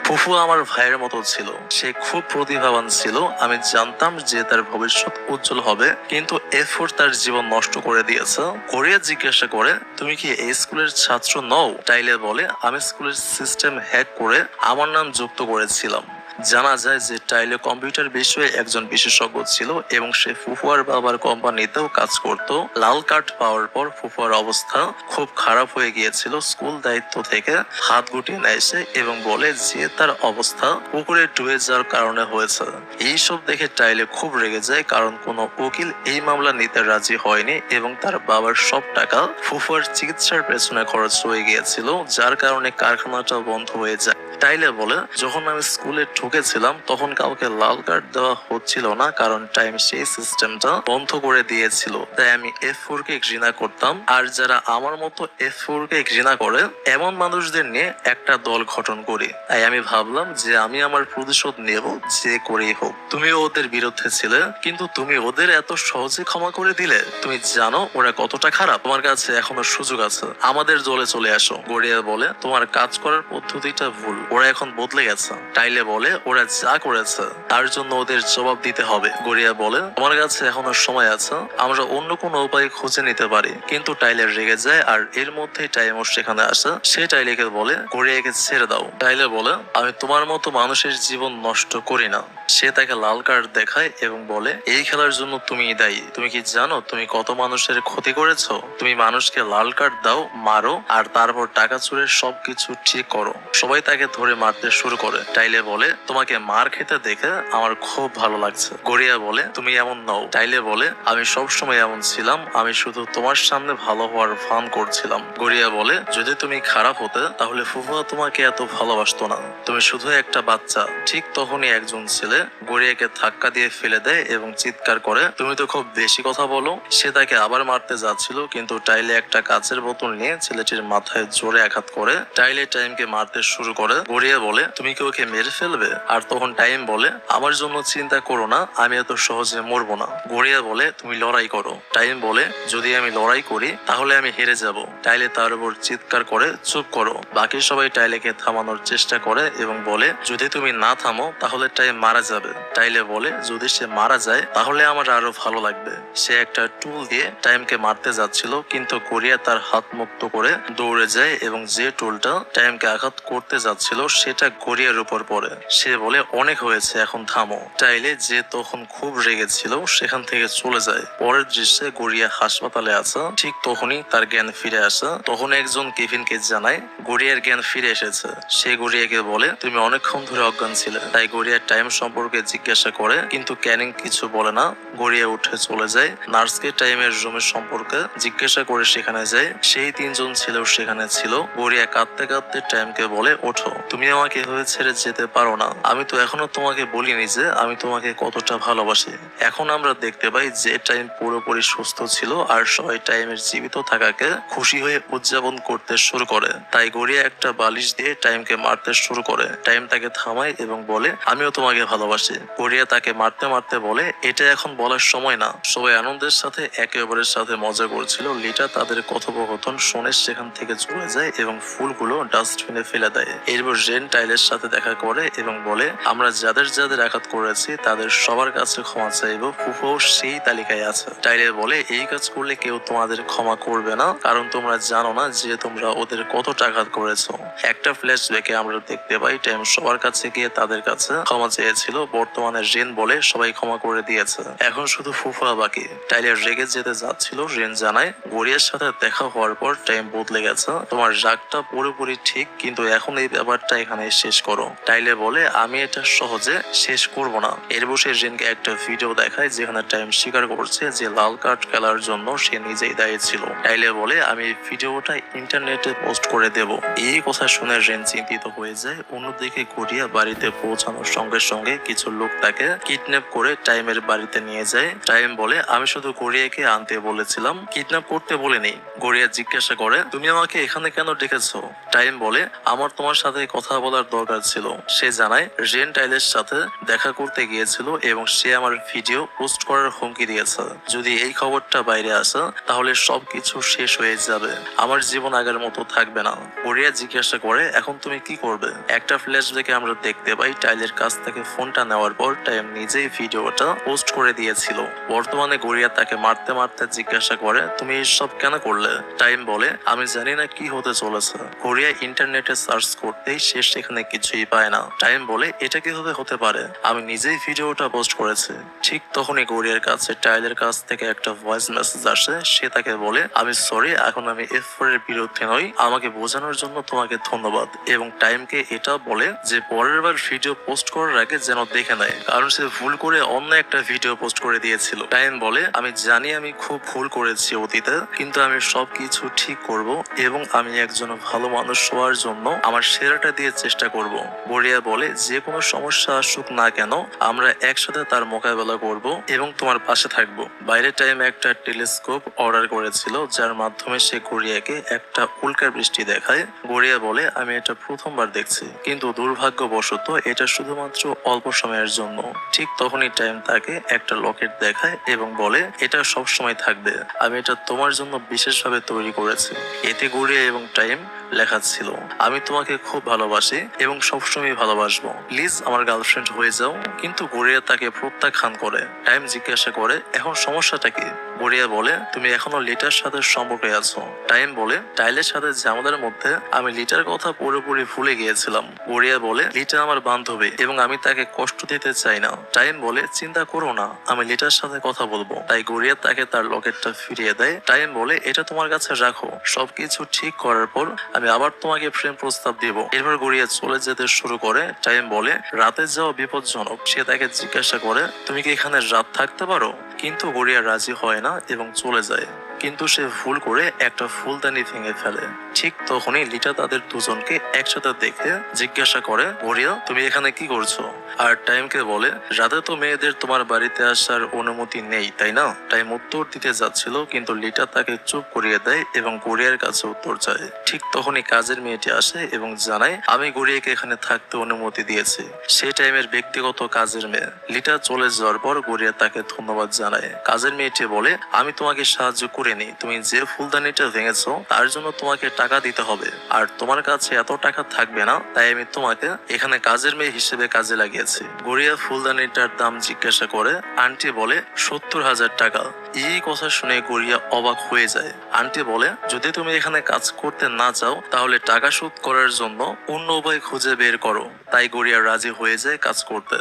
ফুফু আমার ভাইয়ের মতো ছিল, সে খুব প্রতিভাবান ছিল। আমি জানতাম যে তার ভবিষ্যৎ উজ্জ্বল হবে, কিন্তু এফোর্ট তার জীবন নষ্ট করে দিয়েছে। কোরিয়া জিজ্ঞাসা করে, তুমি কি এই স্কুলের ছাত্র নও? টাইলে বলে, আমি স্কুলের সিস্টেম হ্যাক করে আমার নাম যুক্ত করেছিলাম। জানা যায় যে টাইলে কম্পিউটার বিষয়ে একজন বিশেষজ্ঞ ছিল এবং সে ফুফুয়ার বাবার কোম্পানিতেও কাজ করত। লাল কার্ড পাওয়ার পর ফুফুয়ার অবস্থা খুব খারাপ হয়ে গিয়েছিল। স্কুল দায়িত্ব থেকে হাত গুটিয়ে নেয় সে এবং বলে যে তার অবস্থা পুকুরে ডুবে যাওয়ার কারণে হয়েছে। এইসব দেখে টাইলে খুব রেগে যায়, কারণ কোনো উকিল এই মামলা নিতে রাজি হয়নি এবং তার বাবার সব টাকা ফুফুয়ার চিকিৎসার পেছনে খরচ হয়ে গিয়েছিল, যার কারণে কারখানাটা বন্ধ হয়ে যায়। টাইলে বলে, যখন আমি স্কুলে ঢুকেছিলাম তখন কাউকে লাল কার্ড দেওয়া হচ্ছিল না, কারণ টাইম সেই সিস্টেমটা বন্ধ করে দিয়েছিল। তাই আমি F4 কে ঘৃণা করতাম, আর যারা আমার মতো F4 কে ঘৃণা করে এমন মানুষদের নিয়ে একটা দল গঠন করি। তাই আমি ভাবলাম যে আমি আমার প্রতিশোধ নেব, যে করেই হোক। তুমি ওদের বিরুদ্ধে ছিলে, কিন্তু তুমি ওদের এত সহজে ক্ষমা করে দিলে। তুমি জানো ওরা কতটা খারাপ। তোমার কাছে এখনো সুযোগ আছে, আমাদের দলে চলে আসো। গড়িয়া বলে, তোমার কাজ করার পদ্ধতিটা ভুল, ওরা এখন বদলে গেছে। টাইলে বলে, ওরা যা করেছে তার জন্য ওদের জবাব দিতে হবে। গড়িয়া বলে, তোমার কাছে এখনো সময় আছে, আমরা অন্য কোনো উপায় খুঁজে নিতে পারি। কিন্তু টাইলে রেগে যায়, আর এর মধ্যেই টাইমর সেখানে আসে। সে টাইলেকে বলে, গড়িয়াকে ছেড়ে দাও। টাইলে বলে, আমি তোমার মতো মানুষের জীবন নষ্ট করি না। সে তাকে লাল কার্ড দেখায় এবং বলে, এই খেলার জন্য তুমি দায়ী। তুমি কি জানো তুমি কত মানুষের ক্ষতি করেছো? তুমি মানুষকে লাল কার্ড দাও, মারো, আর তারপর টাকা চুরে সবকিছু ঠিক করো। সবাই তাকে ধরে মারতে শুরু করে। টাইলে বলে, তোমাকে মার খেতে দেখে আমার খুব ভালো লাগছে। গড়িয়া বলে, তুমি এমন নও। টাইলে বলে, আমি সবসময় এমন ছিলাম, আমি শুধু তোমার সামনে ভালো হওয়ার ভান করছিলাম। গড়িয়া বলে, যদি তুমি খারাপ হতে তাহলে ফুফুয়া তোমাকে এত ভালোবাসতো না, তুমি শুধু একটা বাচ্চা। ঠিক তখনই একজন ছেলে গড়িয়াকে ধাক্কা দিয়ে ফেলে দেয় এবং চিৎকার করে, তুমি তো খুব বেশি কথা বলো। সে তাকে আবার মারতে যাচ্ছিল, কিন্তু টাইলে একটা কাচের বোতল নিয়ে ছেলেটির মাথায় জোরে আঘাত করে। টাইলে টাইমকে মারতে শুরু করে। গড়িয়া বলে, তুমি কি ওকে মেরে ফেলবে? আর তখন টাইম বলে, আমার জন্য চিন্তা করো না, আমি এত সহজে মরবো না। গড়িয়া বলে, তুমি লড়াই করো। টাইম বলে, যদি আমি লড়াই করি তাহলে আমি হেরে যাব। টাইলে তার উপর চিৎকার করে, চুপ করো। বাকি সবাই টাইলেকে থামানোর চেষ্টা করে এবং বলে, যদি তুমি না থামো তাহলে টাইম মারা যাবে। টাইলে বলে, যদি সে মারা যায় তাহলে আমার আরো ভালো লাগবে। সে একটা টুল দিয়ে টাইমকে মারতে যাচ্ছিল, কিন্তু গড়িয়া তার হাত মুক্ত করে দৌড়ে যায় এবং যে টুলটা টাইমকে আঘাত করতে যাচ্ছিল সেটা গড়িয়ার উপর পড়ে। সে বলে, অনেক হয়েছে, এখন থামো। টাইলে যে তখন খুব রেগেছিল সেখান থেকে চলে যায়। পরের দৃশ্যে গড়িয়া হাসপাতালে আছে। ঠিক তখনই তার জ্ঞান ফিরে আসে। তখন একজন কেভিনকে জানায় গড়িয়ার জ্ঞান ফিরে এসেছে। সে গড়িয়াকে বলে, তুমি অনেকক্ষণ ধরে অজ্ঞান ছিলে। তাই গড়িয়ার টাইম সম্পর্কে জিজ্ঞাসা করে, কিন্তু ক্যানিং কিছু বলে না। গড়িয়া উঠে চলে যায়। নার্সকে টাইমের রুমের সম্পর্কে জিজ্ঞাসা করে সেখানে যায়। সেই তিনজন ছেলেও সেখানে ছিল। গড়িয়া কাঁদতে কাঁদতে টাইমকে বলে, ওঠো, তুমি আমাকে এভাবে ছেড়ে যেতে পারো না। আমি তো এখনো তোমাকে বলিনি যে আমি তোমাকে কতটা ভালোবাসি। এখন আমরা দেখতে পাই যে টাইম পুরোপুরি সুস্থ ছিল, আর সবাই টাইমের জীবিত থাকাকে খুশি হয়ে উদযাপন করতে শুরু করে। তাই গড়িয়া একটা বালিশ দিয়ে টাইমকে মারতে শুরু করে। টাইম তাকে থামায় এবং বলে, আমিও তোমাকে ভালোবাসি। গড়িয়া তাকে মারতে মারতে বলে, এটা এখন বলার সময় না। সবাই আনন্দের সাথে একে অপরের সাথে মজা করছিল। লিটা তাদের কথোপকথন শুনে সেখান থেকে চলে যায় এবং ফুলগুলো ডাস্টবিনে ফেলে দেয়। এরপর জেন টাইলের সাথে দেখা করে এবং বলে, আমরা যাদের যাদের আঘাত করেছি তাদের সবার কাছে ক্ষমা চাইবো। ফুফুও সেই তালিকায় আছে। টাইলে বলে, এই কাজ করলে কেউ তোমাদের ক্ষমা করবে না, কারণ তোমরা জানো না যে তোমরা ওদের কতটা আঘাত করেছো। একটা ফ্ল্যাশব্যাকে আমরা দেখতে পাই টাইম সবার কাছে গিয়ে তাদের কাছে ক্ষমা চেয়েছিল। বর্তমানে রেন বলে সবাই ক্ষমা করে দিয়েছে, এখন শুধু ফুফা বাকি। টাইলের রেগে যেতে যাচ্ছিল, রেন জানায়, গড়িয়ার সাথে দেখা হওয়ার পর টাইম বদলে গেছে। তোমার রাগটা পুরোপুরি ঠিক, কিন্তু এখন এই ব্যাপারটা এখানে শেষ করো। টাইলে বলে, আমি এটা সহজে শেষ করব না। এর বসে রেনকে একটা ভিডিও দেখায় যেখানে টাইম স্বীকার করছে যে লাল কার্ড খেলার জন্য সে নিজেই দায়ী ছিল। টাইলে বলে, আমি এই ভিডিওটা ইন্টারনেটে পোস্ট করে দেব। এই কথা শুনে রেন চিন্তিত হয়ে যায়। অন্যদিকে গড়িয়া বাড়িতে পৌঁছানোর সঙ্গে সঙ্গে কিছু লোক তাকে কিডন্যাপ করে টাইমের বাড়িতে নিয়ে যায়। টাইম বলে আমি শুধু গড়িয়াকে আনতে বলেছিলাম, কিডন্যাপ করতে বলিনি। গড়িয়া জিজ্ঞাসা করে তুমি আমাকে এখানে কেন ডেকেছো? টাইম বলে আমার তোমার সাথে কথা বলার দরকার ছিল। সে জানায় রেন টাইলের সাথে দেখা করতে গিয়েছিল এবং সে আমার ভিডিও পোস্ট করার হুমকি দিয়েছে। যদি এই খবরটা বাইরে আসে তাহলে সবকিছু শেষ হয়ে যাবে, আমার জীবন আগের মতো থাকবে না। গড়িয়া জিজ্ঞাসা করে এখন তুমি কি করবে? একটা ফ্ল্যাশব্যাকে আমরা দেখতে পাই টাইলের কাছ থেকে ফোনটা নেওয়ার পর টাইম নিজেই ভিডিওটা পোস্ট করে দিয়েছিল। বর্তমানে গড়িয়া তাকে মারতে মারতে জিজ্ঞাসা করে তুমি এসব কেন করলে? টাইম বলে আমি জানি না কি হতে চলেছে। গড়িয়া ইন্টারনেটে সার্চ করতেই সে সেখানে কিছুই পায় না। টাইম বলে এটা কিভাবে হতে পারে, আমি নিজেই ভিডিওটা পোস্ট করেছি। ঠিক তখনই গড়িয়ার কাছে টাইলের কাছ থেকে একটা ভয়েস মেসেজ আসে। সে তাকে বলে আমি সরি, এখন আমি F4 এর বিরুদ্ধে নই, আমাকে বোঝানোর জন্য তোমাকে ধন্যবাদ। এবং টাইমকে এটা বলে যে পরের বার ভিডিও পোস্ট করার আগে যেন দেখে নেয়, কারণ সে ভুল করে অন্য একটা ভিডিও পোস্ট করে দিয়েছিল। টাইম বলে আমি জানি আমি খুব ভুল করেছি অতীতে, কিন্তু আমি সবকিছু ঠিক করব এবং আমি একজন ভালো মানুষ হওয়ার জন্য আমার সেরাটা দিয়ে চেষ্টা করব। গড়িয়া বলে যে কোনো সমস্যা আসুক না কেন আমরা একসাথে তার মোকাবেলা করব এবং তোমার পাশে থাকবো। বাইরে টাইম একটা টেলিস্কোপ অর্ডার করেছিল যার মাধ্যমে সে গড়িয়াকে একটা উল্কা বৃষ্টি দেখায়। গড়িয়া বলে আমি এটা প্রথমবার দেখছি, কিন্তু দুর্ভাগ্যবশত এটা শুধুমাত্র অল্প সময়ের জন্য। ঠিক তখনই টাইম তাকে একটা লকেট দেখায় এবং বলে এটা সবসময় থাকবে, আমি এটা তোমার জন্য বিশেষভাবে তৈরি করেছি। এতে গড়িয়া এবং টাইম লেখা ছিল আমি তোমাকে খুব ভালোবাসি এবং সবসময় ভালোবাসবো, প্লিজ আমার গার্লফ্রেন্ড হয়ে যাও। কিন্তু গড়িয়া তাকে প্রত্যাখ্যান করে। টাইম জিজ্ঞাসা করে এখন সমস্যাটা কি? গড়িয়া বলে তুমি এখনো লিটার সাথে সম্পর্কে আছো। টাইম বলে টাইলের সাথে ঝামেলার মধ্যে আমি লিটার কথা পুরোপুরি ভুলে গিয়েছিলাম। গড়িয়া বলে লিটা আমার বান্ধবী এবং আমি তাকে কষ্ট দিতে চাই না। টাইম বলে চিন্তা করো না, আমি লিটার সাথে কথা বলবো। তাই গড়িয়া তাকে তার লকেটটা ফিরিয়ে দেয়। টাইম বলে এটা তোমার কাছে রাখো, সবকিছু ঠিক করার পর আমি আবার তোমাকে প্রেম প্রস্তাব দিব। এরপর গড়িয়া চলে যেতে শুরু করে। টাইম বলে রাতে যাওয়া বিপজ্জনক। সে তাকে জিজ্ঞাসা করে তুমি কি এখানে রাত থাকতে পারো? কিন্তু গড়িয়া রাজি হয় না এবং চলে যায়। কিন্তু সে ভুল করে একটা ফুলদানি ভেঙে ফেলে। ঠিক তখনই লিটা তাদের দুজনকে একসাথে দেখে জিজ্ঞাসা করে গড়িয়া তুমি এখানে কি করছো? আর টাইমকে বলে রাতে তো মেয়েদের তোমার বাড়িতে আসার অনুমতি নেই তাই না? টাইম উত্তর দিতে যাচ্ছিল কিন্তু লিটা তাকে চুপ করিয়ে দেয় এবং গড়িয়ার কাছে উত্তর চায়। ঠিক তখনই কাজের মেয়েটি আসে এবং জানায় আমি গড়িয়াকে এখানে থাকতে অনুমতি দিয়েছি, সে টাইমের ব্যক্তিগত কাজের মেয়ে। লিটা চলে যাওয়ার পর গড়িয়া তাকে ধন্যবাদ জানায়। কাজের মেয়েটি বলে আমি তোমাকে সাহায্য করিনি, তুমি যে ফুলদানিটা ভেঙেছো তার জন্য তোমাকে টাকা দিতে হবে, আর তোমার কাছে এত টাকা থাকবে না, তাই আমি তোমাকে এখানে কাজের মেয়ে হিসেবে কাজে লাগিয়েছি। গড়িয়া ফুলদানিটার দাম জিজ্ঞাসা করে। আন্টি বলে 70,000 টাকা। এই কথা শুনে গড়িয়া অবাক হয়ে যায়। আন্টি বলে যদি তুমি এখানে কাজ করতে না চাও তাহলে টাকা শোধ করার জন্য অন্য উপায় খুঁজে বের করো। তাই গড়িয়া রাজি হয়ে যায় কাজ করতে।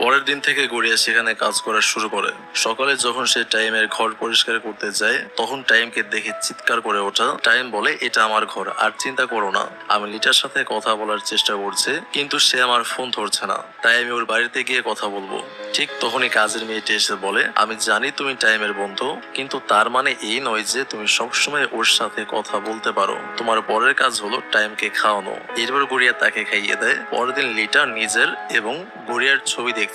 পরের দিন থেকে গড়িয়া সেখানে কাজ করা শুরু করে। সকালে যখন সে টাইমের ঘর পরিষ্কার করতে যায় তখন টাইমকে দেখে চিৎকার করে ওঠা। টাইম বলে এটা আমার ঘর, আর চিন্তা করো না, আমি লিটার সাথে কথা বলার চেষ্টা করছি কিন্তু সে আমার ফোন ধরছে না, তাই আমি ওর বাড়িতে গিয়ে কথা বলবো। ঠিক তখনই কাজের মেয়েটি এসে বলে আমি জানি তুমি টাইমের বন্ধু, কিন্তু তার মানে এই নয় যে তুমি সবসময় ওর সাথে কথা বলতে পারো। তোমার পরের কাজ হলো টাইমকে খাওয়ানো। এরপর গড়িয়া তাকে খাইয়ে দেয়। পরের দিন লিটা নিজের এবং গড়িয়ার ছবি দেখছিল।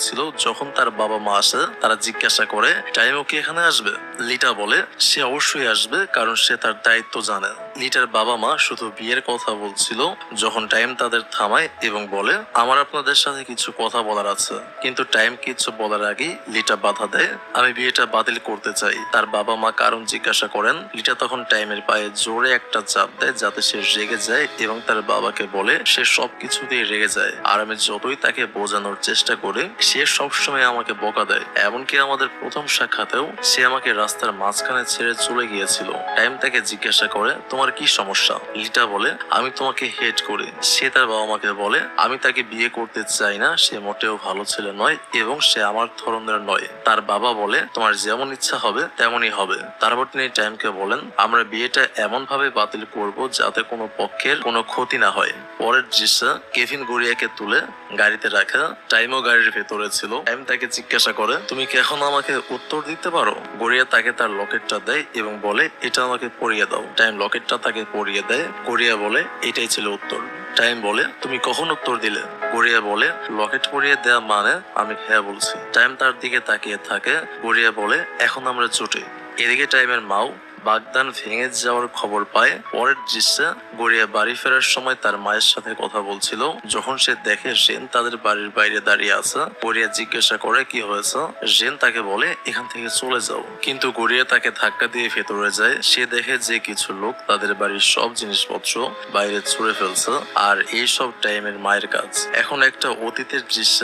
যখন তার বাবা মা আসে তারা জিজ্ঞাসা করে টাইমও কি এখানে আসবে? লিটা বলে সে অবশ্যই আসবে, কারণ সে তার দায়িত্ব জানে। লিটার বাবা মা শুধু বিয়ের কথা বলছিল যখন টাইম তাদের থামায় এবং বলে আমার আপনাদের সাথে কিছু কথা বলার আছে। কিন্তু টাইম কিছু বলার আগেই লিটা বাধা দেয়, আমি বিয়েটা বাতিল করতে চাই। তার বাবা মা কারণ জিজ্ঞাসা করেন। লিটা তখন টাইমের পায়ে জোরে একটা চাপ দেয় যাতে সে রেগে যায় এবং তার বাবাকে বলে সে সবকিছুতেই রেগে যায়, আর আমি যতই তাকে বোঝানোর চেষ্টা করি সে সবসময় আমাকে বকা দেয়। এমনকি আমাদের প্রথম সাক্ষাতেও সে আমাকে রাস্তার মাঝখানে ছেড়ে চলে গিয়েছিল। টাইম তাকে জিজ্ঞাসা করে তোমার কি সমস্যা? লিটা বলে আমি তোমাকে হেট করি। সে তার বাবা মাকে বলে আমি তাকে বিয়ে করতে চাই না, সে মোটেও ভালো ছেলে নয় এবং সে আমার ধরনের নয়। তার বাবা বলে তোমার যেমন ইচ্ছা হবে তেমনই হবে। তারপর তিনি টাইমকে বলেন আমরা বিয়েটা এমন ভাবে বাতিল করব যাতে কোনো পক্ষের কোনো ক্ষতি না হয়। পরের দৃশ্যে কেভিন গড়িয়াকে তুলে গাড়িতে রাখা। টাইমও গাড়ির ভেতরে ছিল। টাইম তাকে জিজ্ঞাসা করে তুমি কি এখন আমাকে উত্তর দিতে পারো? গড়িয়া তাকে তার লকেটটা দেয় এবং বলে এটা আমাকে পরিয়ে দাও। টাইম লকেটটা লকেটটা তাকে পরিয়ে দেয়। গড়িয়া বলে এটাই ছিল উত্তর। টাইম বলে তুমি কখন উত্তর দিলে? গড়িয়া বলে লকেট পরিয়ে দেয়া মানে আমি হ্যাঁ বলছি। টাইম তার দিকে তাকিয়ে থাকে। গড়িয়া বলে এখন আমরা জুটি। এদিকে টাইমের মাও বাগদান ভেঙে যাওয়ার খবর পায়। পরের দৃশ্যে গড়িয়া বাড়ি ফেরার সময় তার মায়ের সাথে কথা বলছিল। যখন সে দেখে জেন তাদের বাড়ির বাইরে দাঁড়িয়ে আছে, গড়িয়া জিজ্ঞাসা করে কি হয়েছে। জেন তাকে বলে এখান থেকে চলে যাও, কিন্তু গড়িয়া তাকে ধাক্কা দিয়ে ভেতরে যায়। সে দেখে যে কিছু লোক তাদের বাড়ির সব জিনিসপত্র বাইরে ছুঁড়ে ফেলছে, আর এই সব টাইমের মায়ের কাজ। এখন একটা অতীতের দৃশ্য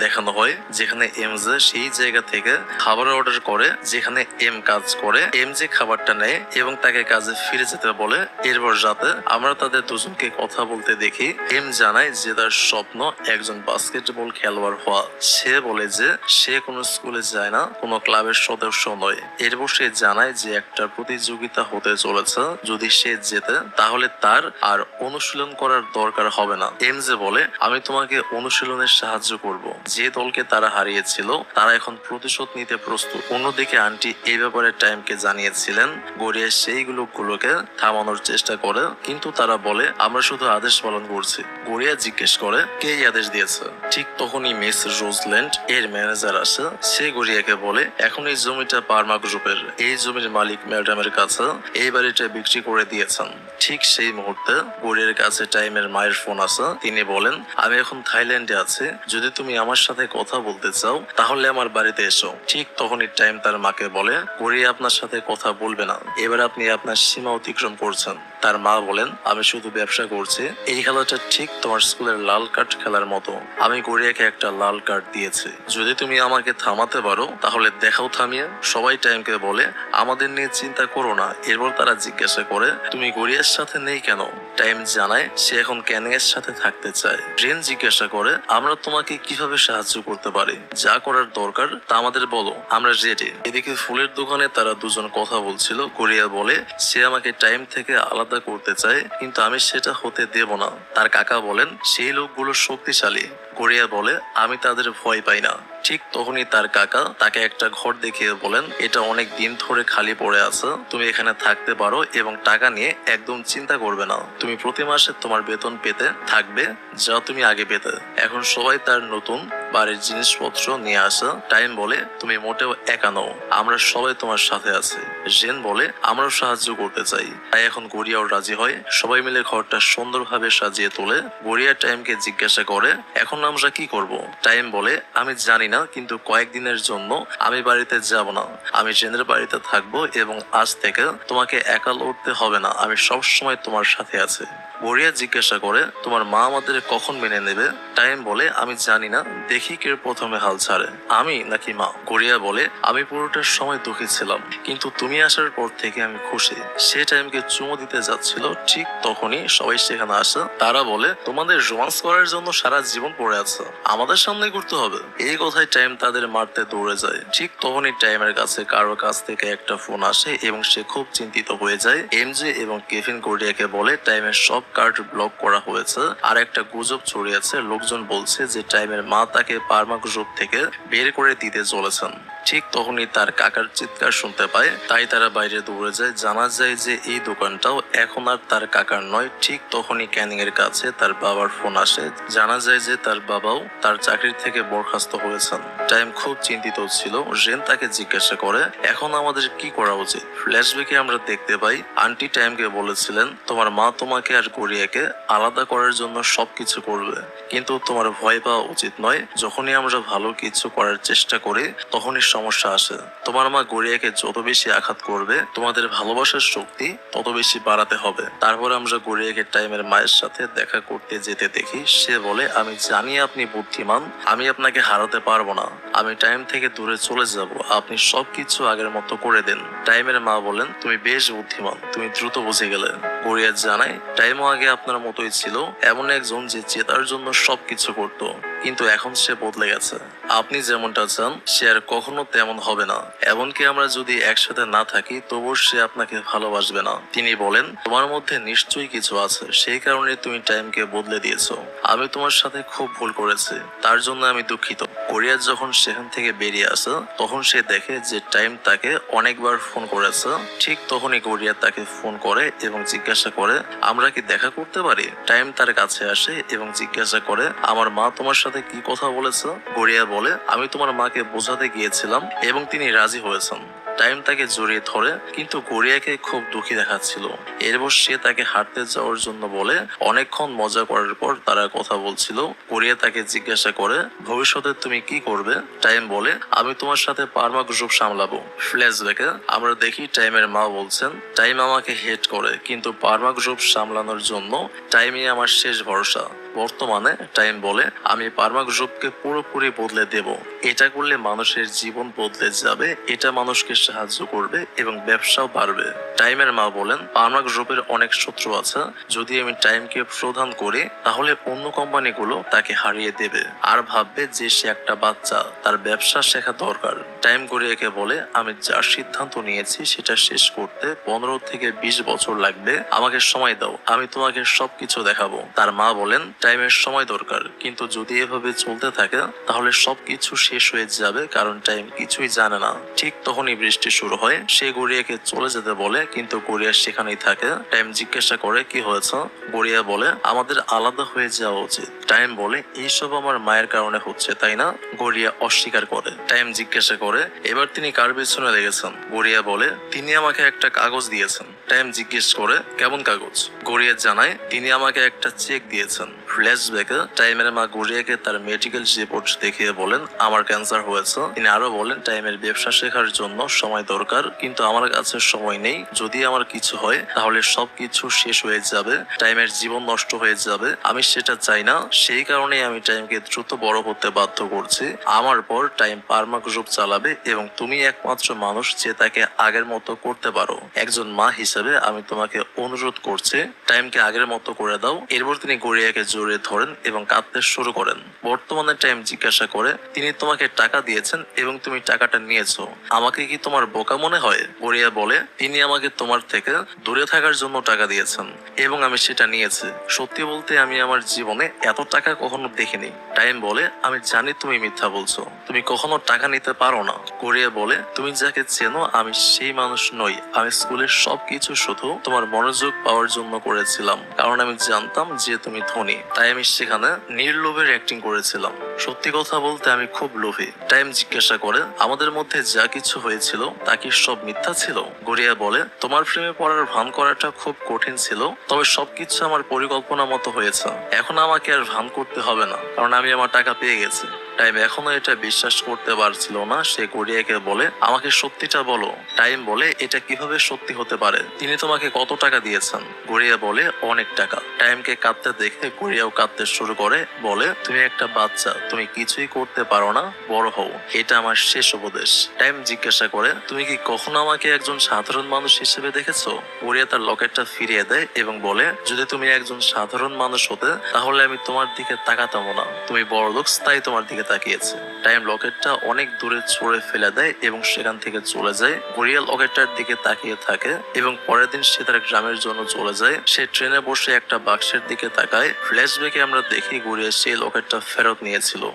দেখানো হয় যেখানে এমজে সেই জায়গা থেকে খাবার অর্ডার করে যেখানে এম কাজ করে। এম যে খাবারটা নেয় এবং তাকে কাজে ফিরে যেতে বলে। এরপর রাতে আমরা তাদের দুজনকে কথা বলতে দেখি। এম জানায় যে তার স্বপ্ন একজন বাস্কেটবল খেলোয়াড় হওয়া। সে বলে যে সে কোনো স্কুলে যায় না, কোনো ক্লাবের সদস্য নয়। এরপর সে জানায় যে একটা প্রতিযোগিতা হতে চলেছে, যদি সে জেতে তাহলে তার আর অনুশীলন করার দরকার হবে না। এম যে বলে আমি তোমাকে অনুশীলনের সাহায্য করব। যে দলকে তারা হারিয়েছিল তারা এখন প্রতিশোধ নিতে প্রস্তুত। অন্যদিকে আন্টি এই ব্যাপারে টাইমকে জানিয়েছিলেন। গড়িয়া সেই লোকগুলোকে থামানোর চেষ্টা করে, কিন্তু তারা বলে আমরা শুধু আদেশ পালন করছি। গড়িয়া জিজ্ঞেস করে কে এই আদেশ দিয়েছে। ঠিক তখনই মিস রোজল্যান্ড এর ম্যানেজার আসে। সে গড়িয়াকে বলে এখন এই জমিটা পার্মা গ্রুপের। এই জমির মালিক ম্যাডামের কাছে এই বাড়িটা বিক্রি করে দিয়েছেন। ঠিক সেই মুহূর্তে গড়িয়ার কাছে টাইমের মায়ের ফোন আসে। তিনি বলেন আমি এখন থাইল্যান্ডে আছি, যদি তুমি আমার সাথে কথা বলতে চাও তাহলে আমার বাড়িতে এসো। ঠিক তখনই টাইম তার মাকে বলে গড়িয়া আপনার সাথে কথা বলবে না, এবার আপনি আপনার সীমা অতিক্রম করছেন। তার মা বলেন আমি শুধু ব্যবসা করছি। এই খেলাটা ঠিক তোমার স্কুলের লাল কার্ড খেলার মতো। আমি গড়িয়াকে একটা লাল কার্ড দিয়েছি, যদি তুমি আমাকে থামাতে পারো তাহলে দেখাও থামিয়ে। সবাই টাইমকে বলে আমাদের নিয়ে চিন্তা করো না। এরপর তারা জিজ্ঞাসা করে তুমি গড়িয়ার সাথে নেই কেন? টাইম জানায় সে এখন ক্যানিং এর সাথে থাকতে চায়। জেন জিজ্ঞাসা করে আমরা তোমাকে কিভাবে সাহায্য করতে পারি? যা করার দরকার তা আমাদের বলো, আমরা রেডি। এদিকে ফুলের দোকানে তারা দুজন কথা বলছিল। গড়িয়া বলে সে আমাকে টাইম থেকে আলাদা করতে চায়, কিন্তু আমি সেটা হতে দেব না। তার কাকা বলেন সেই লোকগুলো শক্তিশালী। গড়িয়া বলে আমি তাদের ভয় পাই না। ঠিক তখনই তার কাকা তাকে একটা ঘর দেখিয়ে বলেন এটা অনেক দিন ধরে খালি পড়ে আছে, তুমি এখানে থাকতে পারো এবং টাকা নিয়ে একদম চিন্তা করবে না। তুমি প্রতি মাসে তোমার বেতন পেতে থাকবে যা তুমি আগে পেতে। এখন সবাই তার নতুন বাড়ির জিনিসপত্র নিয়ে আসে। টাইম বলে তুমি মোটেও একা নও, আমরা সবাই তোমার সাথে আছি। জেন বলে আমরাও সাহায্য করতে চাই। তাই এখন গড়িয়াও রাজি হয়। সবাই মিলে ঘরটা সুন্দরভাবে সাজিয়ে তোলে। গড়িয়া টাইমকে জিজ্ঞাসা করে এখন আমরা কি করব? টাইম বলে আমি জানি না, কিন্তু কয়েকদিনের জন্য আমি বাড়িতে যাব না। আমি জেনের বাড়িতে থাকবো এবং আজ থেকে তোমাকে একা লড়তে হবে না, আমি সব সময় তোমার সাথে আছি। গড়িয়া জিজ্ঞাসা করে তোমার মা আমাদের কখন মেনে নেবে? টাইম বলে আমি জানি না, দেখি কে প্রথমে হাল ছাড়ে, আমি নাকি মা। গড়িয়া বলে আমি পুরোটার সময় দুঃখী ছিলাম, কিন্তু তুমি আসার পর থেকে আমি খুশি। সে টাইমকে চুমু দিতে যাচ্ছিল, ঠিক তখনই সবাই সেখানে আসে। তারা বলে তোমাদের রোমান্স করার জন্য সারা জীবন পড়ে আছে, আমাদের সামনে করতে হবে। এই কথায় টাইম তাদের মারতে দৌড়ে যায়। ঠিক তখনই টাইমের কাছে কারোর কাছ থেকে একটা ফোন আসে এবং সে খুব চিন্তিত হয়ে যায়। এমজে এবং কেভিন গড়িয়াকে বলে টাইমের সব কার্ড ব্লক করা হয়েছে। আর একটা গুজব ছড়িয়েছে, লোকজন বলছে যে টাইমের মা তাকে পার্মা গ্রুপ থেকে বের করে দিতে চলেছেন। ঠিক তখনই তার কাকার চিৎকার শুনতে পায়, তাই তারা বাইরে দৌড়ে যায়। জানা যায় যে এই দোকানটাও এখন আর তার কাকার নয়। ঠিক তখনই ক্যানিং এর কাছে তার বাবার ফোন আসে। জানা যায় যে তার বাবাও তার চাকরি থেকে বরখাস্ত হয়েছেন। টাইম খুব চিন্তিত ছিল। জেন তাকে জিজ্ঞাসা করে এখন আমাদের কি করা উচিত? ফ্ল্যাশব্যাকে আমরা দেখতে পাই আন্টি টাইমকে বলেছিলেন তোমার মা তোমাকে আর গড়িয়াকে আলাদা করার জন্য সবকিছু করবে, কিন্তু তোমার ভয় পাওয়া উচিত নয়। যখনই আমরা ভালো কিছু করার চেষ্টা করি তখনই সমস্যা আসে। তোমার মা গড়িয়াকে যত বেশি আঘাত করবে তোমাদের ভালোবাসার শক্তি তত বেশি বাড়াতে হবে। তারপর আমরা গড়িয়াকে টাইমের মায়ের সাথে দেখা করতে যেতে দেখি। সে বলে আমি জানি আপনি বুদ্ধিমান, আমি আপনাকে হারাতে পারবো না। আমি টাইম থেকে দূরে চলে যাব, আপনি সবকিছু আগের মতো করে দেন। টাইমের মা বলেন তুমি বেশ বুদ্ধিমান, তুমি দ্রুত বুঝে গেলে। গড়িয়া জানায় টাইমও আগে আপনার মতোই ছিল, এমন একজন যে জেতার জন্য সবকিছু করত, কিন্তু এখন সে বদলে গেছে। আপনি যেমনটা চান সে আর কখনো তেমন হবে না। এমনকি আমরা যদি একসাথে না থাকি তবুও সে আপনাকে ভালোবাসবে না। তিনি বলেন তোমার মধ্যে নিশ্চয়ই কিছু আছে, সেই কারণে তুমি টাইমকে বদলে দিয়েছো। আমি তোমার সাথে খুব ভুল করেছি, তার জন্য আমি দুঃখিত। গড়িয়া যখন সেখান থেকে বেরিয়ে আসে তখন সে দেখে যে টাইম তাকে অনেকবার ফোন করেছে। ঠিক তখনই গড়িয়া তাকে ফোন করে এবং জিজ্ঞাসা করে আমরা কি দেখা করতে পারি। টাইম তার কাছে আসে এবং জিজ্ঞাসা করে আমার মা তোমার সাথে কি কথা বলেছে। গড়িয়া বলে আমি তোমার মাকে বোঝাতে গিয়েছিলাম এবং তিনি রাজি হয়েছেন। টাইম তাকে জড়িয়ে ধরে কিন্তু গড়িয়াকে খুব দুঃখী দেখাচ্ছিল। এরপর সে তাকে হাঁটতে যাওয়ার জন্য বলে অনেকক্ষণ মজা করার পর তারা কথা বলছিল। গড়িয়া তাকে জিজ্ঞাসা করে ভবিষ্যতে তুমি কি করবে। টাইম বলে আমি তোমার সাথে পারমা গ্রুপ সামলাবো। ফ্ল্যাশব্যাকে আমরা দেখি টাইমের মা বলছেন টাইম আমাকে হেট করে কিন্তু পারমা গ্রুপ সামলানোর জন্য টাইমই আমার শেষ ভরসা। বর্তমানে টাইম বলে আমি পারমা গ্রুপকে পুরোপুরি বদলে দেব। এটা করলে মানুষের জীবন বদলে যাবে, এটা মানুষকে সাহায্য করবে এবং ব্যবসাও বাড়বে। টাইমের মা বলেন পারমা গ্রুপের অনেক শত্রু আছে, যদি আমি টাইমকে প্রদান করি তাহলে অন্য কোম্পানিগুলো তাকে হারিয়ে দেবে আর ভাববে যে সে একটা বাচ্চা, তার ব্যবসা শেখা দরকার। টাইম গড়িয়াকে বলে আমি যার সিদ্ধান্ত নিয়েছি সেটা শেষ করতে 15 থেকে 20 বছর লাগবে, আমাকে সময় দাও, আমি তোমাকে সবকিছু দেখাবো। তার মা বলেন টাইমের সময় দরকার, কিন্তু যদি এভাবে চলতে থাকে তাহলে সবকিছু শেষ হয়ে যাবে, কারণ টাইম কিছুই জানে না। ঠিক তখনই বৃষ্টি শুরু হয়। সে গড়িয়াকে চলে যেতে বলে কিন্তু গড়িয়া সেখানেই থাকে। টাইম জিজ্ঞাসা করে কি হয়েছে। গড়িয়া বলে আমাদের আলাদা হয়ে যাওয়া উচিত। টাইম বলে এইসব আমার মায়ের কারণে হচ্ছে তাই না। গড়িয়া অস্বীকার করে। টাইম জিজ্ঞাসা করে এবার তিনি কার পেছনে লেগেছেন। গড়িয়া বলে তিনি আমাকে একটা কাগজ দিয়েছেন। টাইম জিজ্ঞেস করে কেমন কাগজ। গড়িয়া জানায় তিনি আমাকে একটা চেক দিয়েছেন। ফ্ল্যাশব্যাকে টাইমের মা গড়িয়াকে তার মেডিকেল রিপোর্ট দেখিয়ে বলেন আমার ক্যান্সার হয়েছে। তিনি আরো বলেন টাইমের ব্যবসা শেখার জন্য সময় দরকার, কিন্তু আমার কাছে সময় নেই। যদি আমার কিছু হয় তাহলে সবকিছু শেষ হয়ে যাবে, টাইমের জীবন নষ্ট হয়ে যাবে। আমি সেটা চাই না, সেই কারণেই আমি টাইমকে দ্রুত বড় হতে বাধ্য করছি। আমার পর টাইম পারমা গ্রুপ চালাবে এবং তুমি একমাত্র মানুষ যে তাকে আগের মতো করতে পারো। একজন মা হিসেবে আমি তোমাকে অনুরোধ করছি টাইমকে আগের মতো করে দাও। এরপর তিনি গড়িয়াকে জড়িয়ে ধরেন এবং কাঁদতে শুরু করেন। বর্তমানে টাইম জিজ্ঞাসা করে তিনি তোমাকে টাকা দিয়েছেন এবং তুমি টাকাটা নিয়েছো, আমাকে কি তোমার বোকা মনে হয়। গড়িয়া বলে তিনি আমাকে তোমার থেকে দূরে থাকার জন্য টাকা দিয়েছেন এবং আমি সেটা নিয়েছি। সত্যি বলতে আমি আমার জীবনে এত টাকা কখনো দেখিনি। টাইম বলে আমি জানি তুমি মিথ্যা বলছো, তুমি কখনো টাকা নিতে পারো না। গড়িয়া বলে তুমি যাকে চেনো আমি সেই মানুষ নই। আমি স্কুলের সবকিছু শুধু তোমার মনোযোগ পাওয়ার জন্য করেছিলাম, কারণ আমি জানতাম যে তুমি ধনী, তাই আমি সেখানে নির্লোভের অ্যাক্টিং করেছিলাম। সত্যি কথা বলতে আমি খুব লোভী। টাইম জিজ্ঞাসা করে আমাদের মধ্যে যা কিছু হয়েছিল তা কি সব মিথ্যা ছিল। গড়িয়া বলে তোমার প্রেমে পড়ার ভান করাটা খুব কঠিন ছিল, তবে সবকিছু আমার পরিকল্পনা মতো হয়েছে। এখন আমাকে আর ভান করতে হবে না, কারণ আমি আমার টাকা পেয়ে গেছি। টাইম এখনো এটা বিশ্বাস করতে পারছিল না। সে গড়িয়াকে বলে আমাকে সত্যিটা বলো। টাইম বলে এটা কিভাবে সত্যি হতে পারে, তিনি তোমাকে কত টাকা দিয়েছেন। গড়িয়া বলে অনেক টাকা। টাইমকে কাঁদতে দেখে গড়িয়াও কাঁদতে শুরু করে, বলে তুমি একটা বাচ্চা, তুমি কিছুই করতে পারো না, বড় হও, এটা আমার শেষ উপদেশ। টাইম জিজ্ঞাসা করে তুমি কি কখনো আমাকে একজন সাধারণ মানুষ হিসেবে দেখেছো। গড়িয়া তার লকেটটা ফিরিয়ে দেয় এবং বলে যদি তুমি একজন সাধারণ মানুষ হতে তাহলে আমি তোমার দিকে তাকাতাম না, তুমি বড়লোক তাই তোমার দিকে তাকিয়েছে। টাইম লকেটটা অনেক দূরে ছুঁড়ে ফেলে দেয় এবং সেখান থেকে চলে যায়। গড়িয়া লকেটটার দিকে তাকিয়ে থাকে এবং পরের দিন সে তার গ্রামের জন্য চলে যায়। সে ট্রেনে বসে একটা বাক্সের দিকে তাকায়। ফ্ল্যাশব্যাকে আমরা দেখি গড়িয়া সেই লকেটটা ফেরত নিয়েছিল।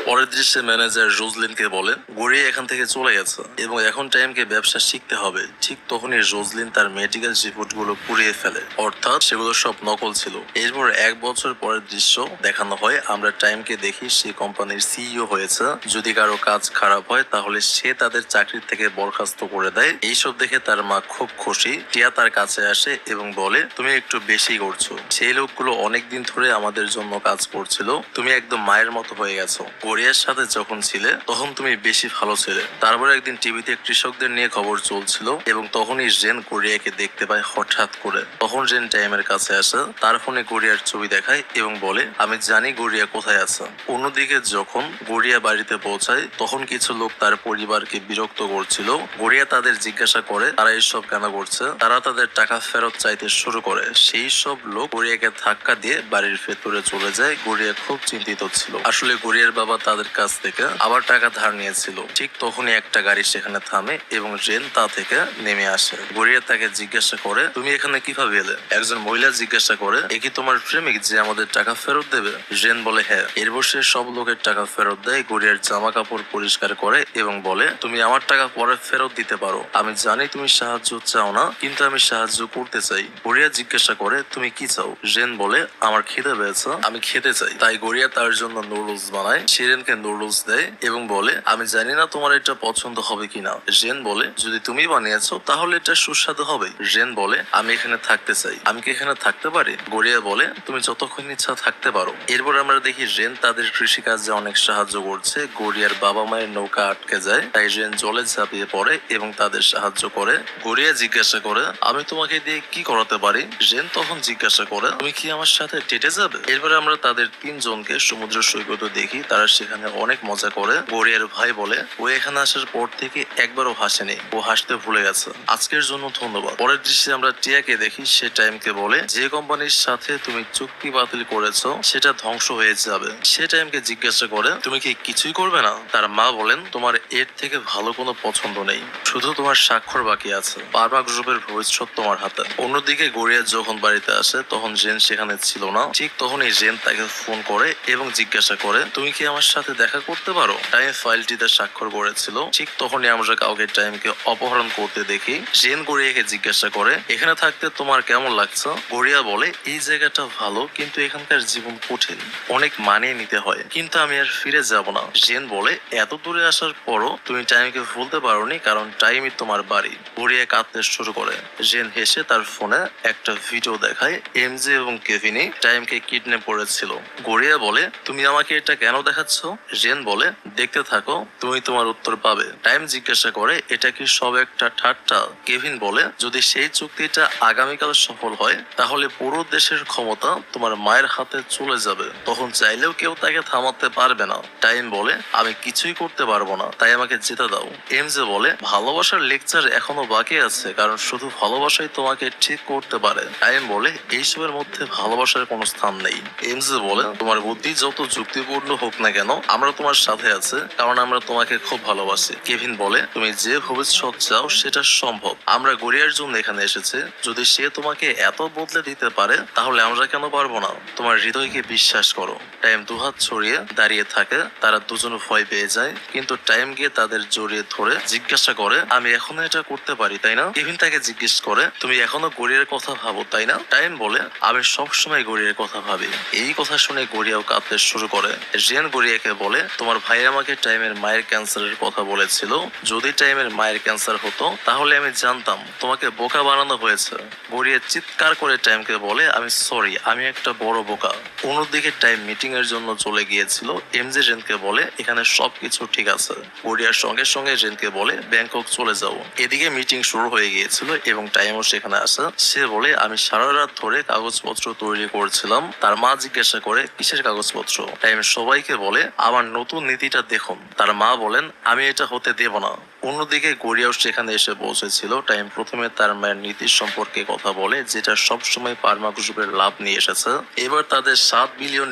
পরের দৃশ্যে ম্যানেজার রোজলিনকে বলে গড়িয়া এখান থেকে চলে গেছে এবং এখন টাইমকে ব্যবসা শিখতে হবে। ঠিক তখনই রোজলিন তার মেডিকেল রিপোর্ট গুলো পুড়িয়ে ফেলে, অর্থাৎ সেগুলো সব নকল ছিল। এরপর 1 বছর পরের দৃশ্য দেখানো হয়। আমরা টাইমকে দেখি সে কোম্পানির সিইও হয়েছে। যদি কারো কাজ খারাপ হয় তাহলে সে তাদের চাকরি থেকে বরখাস্ত করে দেয়। এইসব দেখে তার মা খুব খুশি। টিয়া তার কাছে আসে এবং বলে তুমি একটু বেশি করছো, সেই লোকগুলো অনেকদিন ধরে আমাদের জন্য কাজ করছিল, তুমি একদম মায়ের মতো হয়ে গেছো। গড়িয়ার সাথে যখন ছিলে তখন তুমি বেশি ভালো ছিলে। তারপর একদিন টিভিতে কৃষকদের নিয়ে খবর চলছিল এবং তখনই জেন গড়িয়াকে দেখতে পায় হঠাৎ করে। তখন জেন টাইমের কাছে আসে, তার ফোনে গড়িয়ার ছবি দেখায় এবং বলে আমি জানি গড়িয়া কোথায় আছে। অন্যদিকে যখন গড়িয়া বাড়িতে পৌঁছায় তখন কিছু লোক তার পরিবারকে বিরক্ত করছিল। গড়িয়া তাদের জিজ্ঞাসা করে তারা এসব কেন করছে। তারা তাদের টাকা ফেরত চাইতে শুরু করে। সেই সব লোক গড়িয়াকে ধাক্কা দিয়ে বাড়ির ভেতরে চলে যায়। গড়িয়া খুব চিন্তিত ছিল। আসলে গড়িয়ার বাবা তাদের কাছ থেকে আবার টাকা ধার নিয়েছিল। ঠিক তখনই একটা গাড়ি সেখানে থামে এবং জেন তা থেকে নেমে আসে। গড়িয়া তাকে জিজ্ঞাসা করে, তুমি এখানে কিভাবে এলে? একজন মহিলা জিজ্ঞাসা করে, এ কি তোমার প্রেমিক যে আমাদের টাকা ফেরত দেবে? জেন বলে, হ্যাঁ। এরপর সে সব লোকের টাকা ফেরত দেয়, গড়িয়ার জামা কাপড় পরিষ্কার করে এবং বলে, তুমি আমার টাকা পরে ফেরত দিতে পারো। আমি জানি তুমি সাহায্য চাও না, কিন্তু আমি সাহায্য করতে চাই। গড়িয়া জিজ্ঞাসা করে, তুমি কি চাও? জেন বলে, আমার খিদে পেয়েছে, আমি খেতে চাই। তাই গড়িয়া তার জন্য নুডলস বানায়, শিরেনকে নুডলস দেয় এবং বলে, আমি জানি না তোমার এটা পছন্দ হবে কিনা। জেন বলে, যদি তুমি বানিয়েছো তাহলে এটা সুস্বাদু হবে। জেন বলে, আমি এখানে থাকতে চাই, আমি কি এখানে থাকতে পারি? গড়িয়া বলে, তুমি যতক্ষণ ইচ্ছা থাকতে পারো। এরপর আমরা দেখি জেন তাদের কৃষিকাজে অনেক সাহায্য করছে। গড়িয়ার বাবা মায়ের নৌকা আটকে যায়, তাই জেন জলে ঝাঁপিয়ে পড়ে এবং তাদের সাহায্য করে। গড়িয়া জিজ্ঞাসা করে, আমি তোমাকে দিয়ে কি করাতে পারি? জেন তখন জিজ্ঞাসা করে, তুমি কি আমার সাথে ডেটে যাবে? এরপরে আমরা তাদের তিনজনকে সমুদ্র সৈকতে দেখি, তারা সেখানে অনেক মজা করে। গড়িয়ার ভাই বলে, ও এখানে আসার পর থেকে একবারও হাসেনি, ও হাসতে ভুলে গেছে। আজকের জন্য ধন্যবাদ। পরের দৃশ্যে আমরা টিয়াকে দেখি, সে টাইমকে বলে, যে কোম্পানির সাথে তুমি চুক্তি বাতিল করেছো সেটা ধ্বংস হয়ে যাবে। সে টাইমকে জিজ্ঞাসা করে, তুমি কি কিছুই করবে না? তার মা বলেন, তোমার এর থেকে ভালো কোনো পছন্দ নেই, শুধু তোমার স্বাক্ষর বাকি আছে। পারমা গ্রুপের ভবিষ্যৎ তোমার হাতে। অন্যদিকে গড়িয়া যখন বাড়িতে আসে তখন জেন সেখানে ছিল না। ঠিক তখনই জেন তাকে ফোন করে এবং জিজ্ঞাসা করে, তুমি কি আমার সাথে দেখা করতে পারো? টাইম ফাইলটিতে স্বাক্ষর করেছিল। ঠিক তখনই আমরা কাউকে টাইমকে অপহরণ করতে দেখি। জেন গড়িয়াকে জিজ্ঞাসা করে, এখানে থাকতে তোমার কেমন লাগছে? গড়িয়া বলে, এই জায়গাটা ভালো, কিন্তু এখানকার জীবন কঠিন, অনেক মানিয়ে নিতে হয়, কিন্তু আমি আর ফিরে যাব না। জেন বলে, এত দূরে আসার পরও তুমি টাইমকে ভুলতে পারোনি, কারণ টাইমই তোমার বাড়ি। গড়িয়া কাঁদতে শুরু করে। জেন হেসে তার ফোনে একটা ভিডিও দেখায়, এমজে এবং কেভিনি টাইমকে কিডন্যাপ করেছিল। গড়িয়া বলে, তুমি আমাকে এটা কেন দেখাচ্ছ? জেন বলে, দেখতে থাকো, তুমি তোমার উত্তর পাবে। টাইম জিজ্ঞাসা করে, এটা কি সব একটা ঠাট্টা? কেভিন বলে, যদি সেই চুক্তিটা আগামীকাল সফল হয় তাহলে পুরো দেশের ক্ষমতা তোমার মায়ের হাতে চলে যাবে, তখন চাইলেও কেউ তাকে থামাতে পারবে না। টাইম বলে, আমি কিছুই করতে পারবো না, তাই আমাকে যেতে দাও। এমজে বলে, ভালোবাসার লেকচার এখনো বাকি আছে, কারণ শুধু ভালোবাসাই তোমাকে ঠিক করতে পারে। টাইম বলে, এইসবের মধ্যে ভালোবাসার কোনো স্থান নেই। এমজে বলে, তোমার বুদ্ধি যত যুক্তিপূর্ণ হোক না কেন, আমরা তোমার সাথে আছে, কারণ আমরা তোমাকে খুব ভালোবাসি। কেভিন বলে, তুমি যে ভবিষ্যৎ চাও সেটা সম্ভব, আমরা গড়িয়ার জন্য এখানে এসেছি, যদি সে তোমাকে এত বদলে দিতে পারে তাহলে আমরা কেন পারবো না? তোমার হৃদয়কে বিশ্বাস করো। টাইম দুহাত ছড়িয়ে দাঁড়িয়ে থাকে, তারা দুজন ভয় পেয়ে যায়, কিন্তু টাইম গিয়ে তাদের জড়িয়ে ধরে জিজ্ঞাসা করে, আমি এখনো এটা করতে পারি তাই না? কেভিন তাকে জিজ্ঞেস করে, তুমি এখনো গড়িয়ার কথা ভাবো তাই না? টাইম বলে, আমি সবসময় গড়িয়ার কথা ভাবি। এই কথা শুনে গড়িয়াও কাঁদতে শুরু করে। জেন গড়িয়াকে বলে, তোমার ভাই আমাকে টাইমের মায়ের ক্যান্সারের কথা বলেছিল, যদি টাইমের মায়ের ক্যান্সার হতো তাহলে আমি জানতাম তোমাকে বোকা বানানো হয়েছে। গড়িয়া চিৎকার করে টাইমকে বলে, আমি সরি, আমি একটা বড় বোকা। অন্যদিকে টাইম মিটিং এর জন্য চলে গিয়েছিল। এমজে জেনকে বলে, এখানে সবকিছু ঠিক আছে। গড়িয়ার সঙ্গে সঙ্গে জেনকে বলে, ব্যাংকক চলে যাও। এদিকে মিটিং শুরু হয়ে গিয়েছিল এবং টাইমও সেখানে আসে। সে বলে, আমি সারা রাত ধরে কাগজপত্র তৈরি করছিলাম। তার মা জিজ্ঞাসা করে, কিসের কাগজপত্র? টাইম সবাইকে বলে, আমার নতুন নীতিটা দেখুন। তার মা বলেন, আমি এটা হতে দেব না। অন্যদিকে গড়িয়াও সেখানে এসে পৌঁছেছিল। টাইম প্রথমে তার মায়ের নীতির সম্পর্কে কথা বলে, যেটা সবসময় পারমা গ্রুপের লাভ নিয়ে এসেছে। এবার তাদের $7 বিলিয়ন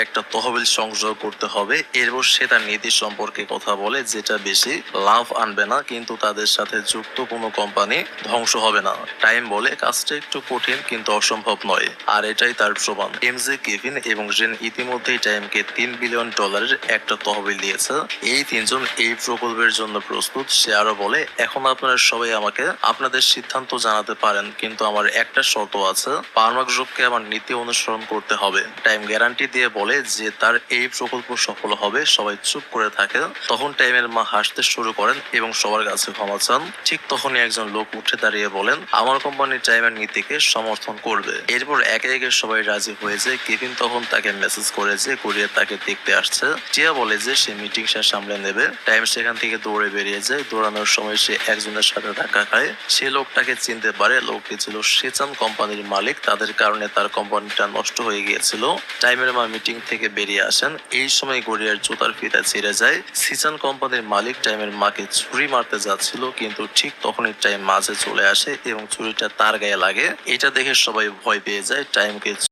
একটা তহবিল সংগ্রহ করতে হবে। এরপর সে তার নীতি সম্পর্কে কথা বলে, যেটা বেশি লাভ আনবে না, কিন্তু তাদের সাথে যুক্ত কোনো কোম্পানি ধ্বংস হবে না। টাইম বলে, কাজটা একটু কঠিন কিন্তু অসম্ভব নয়, আর এটাই তার প্রমাণ। এমজে, কেভিন এবং জেন ইতিমধ্যেই টাইমকে $3 বিলিয়ন একটা তহবিল দিয়েছে। এই তিনজন এই প্রকল্পের জন্য প্রস্তুত। সে আরো বলে, এখন আপনারা সবাই আমাকে আপনাদের সিদ্ধান্ত জানাতে পারেন, কিন্তু আমার একটা শর্ত আছে, পারমা গ্রুপকে আমার নীতি অনুসরণ করতে হবে। টাইম গ্যারান্টি দিয়ে বলে যে তার এই প্রকল্প সফল হবে। সবাই চুপ করে থাকে। তখন টাইমের মা হাসতে শুরু করেন এবং সবার কাছে ক্ষমা চান। ঠিক তখনই একজন লোক উঠে দাঁড়িয়ে বলেন, আমার কোম্পানি টাইমের নীতিকে সমর্থন করবে। এরপর একে একে সবাই রাজি হয়ে যায়। কেভিন তখন তাকে মেসেজ করে যে গড়িয়া তাকে দেখতে আসছে। টিয়া বলে যে সে মিটিং সামলে নেবে। টাইম সেখান থেকে দৌড়ে বেরিয়ে যায়। দৌড়ানোর সময় সে একজনের সাথে ধাক্কা খায়। সে লোকটাকে চিনতে পারে। লোকটি ছিল সেচান কোম্পানির মালিক। তাদের কারণে তার কোম্পানিটা নষ্ট হয়ে গিয়েছিল। টাইমের মা মিটিং থেকে বেরিয়ে আসেন। এই সময় গড়িয়ার জুতার ফিতা ছিঁড়ে যায়। সেচান কোম্পানির মালিক টাইমের মাকে ছুরি মারতে যাচ্ছিল, কিন্তু ঠিক তখনই টাইম মাঝে চলে আসে এবং ছুরিটা তার গায়ে লাগে। এটা দেখে সবাই ভয় পেয়ে যায়। টাইমকে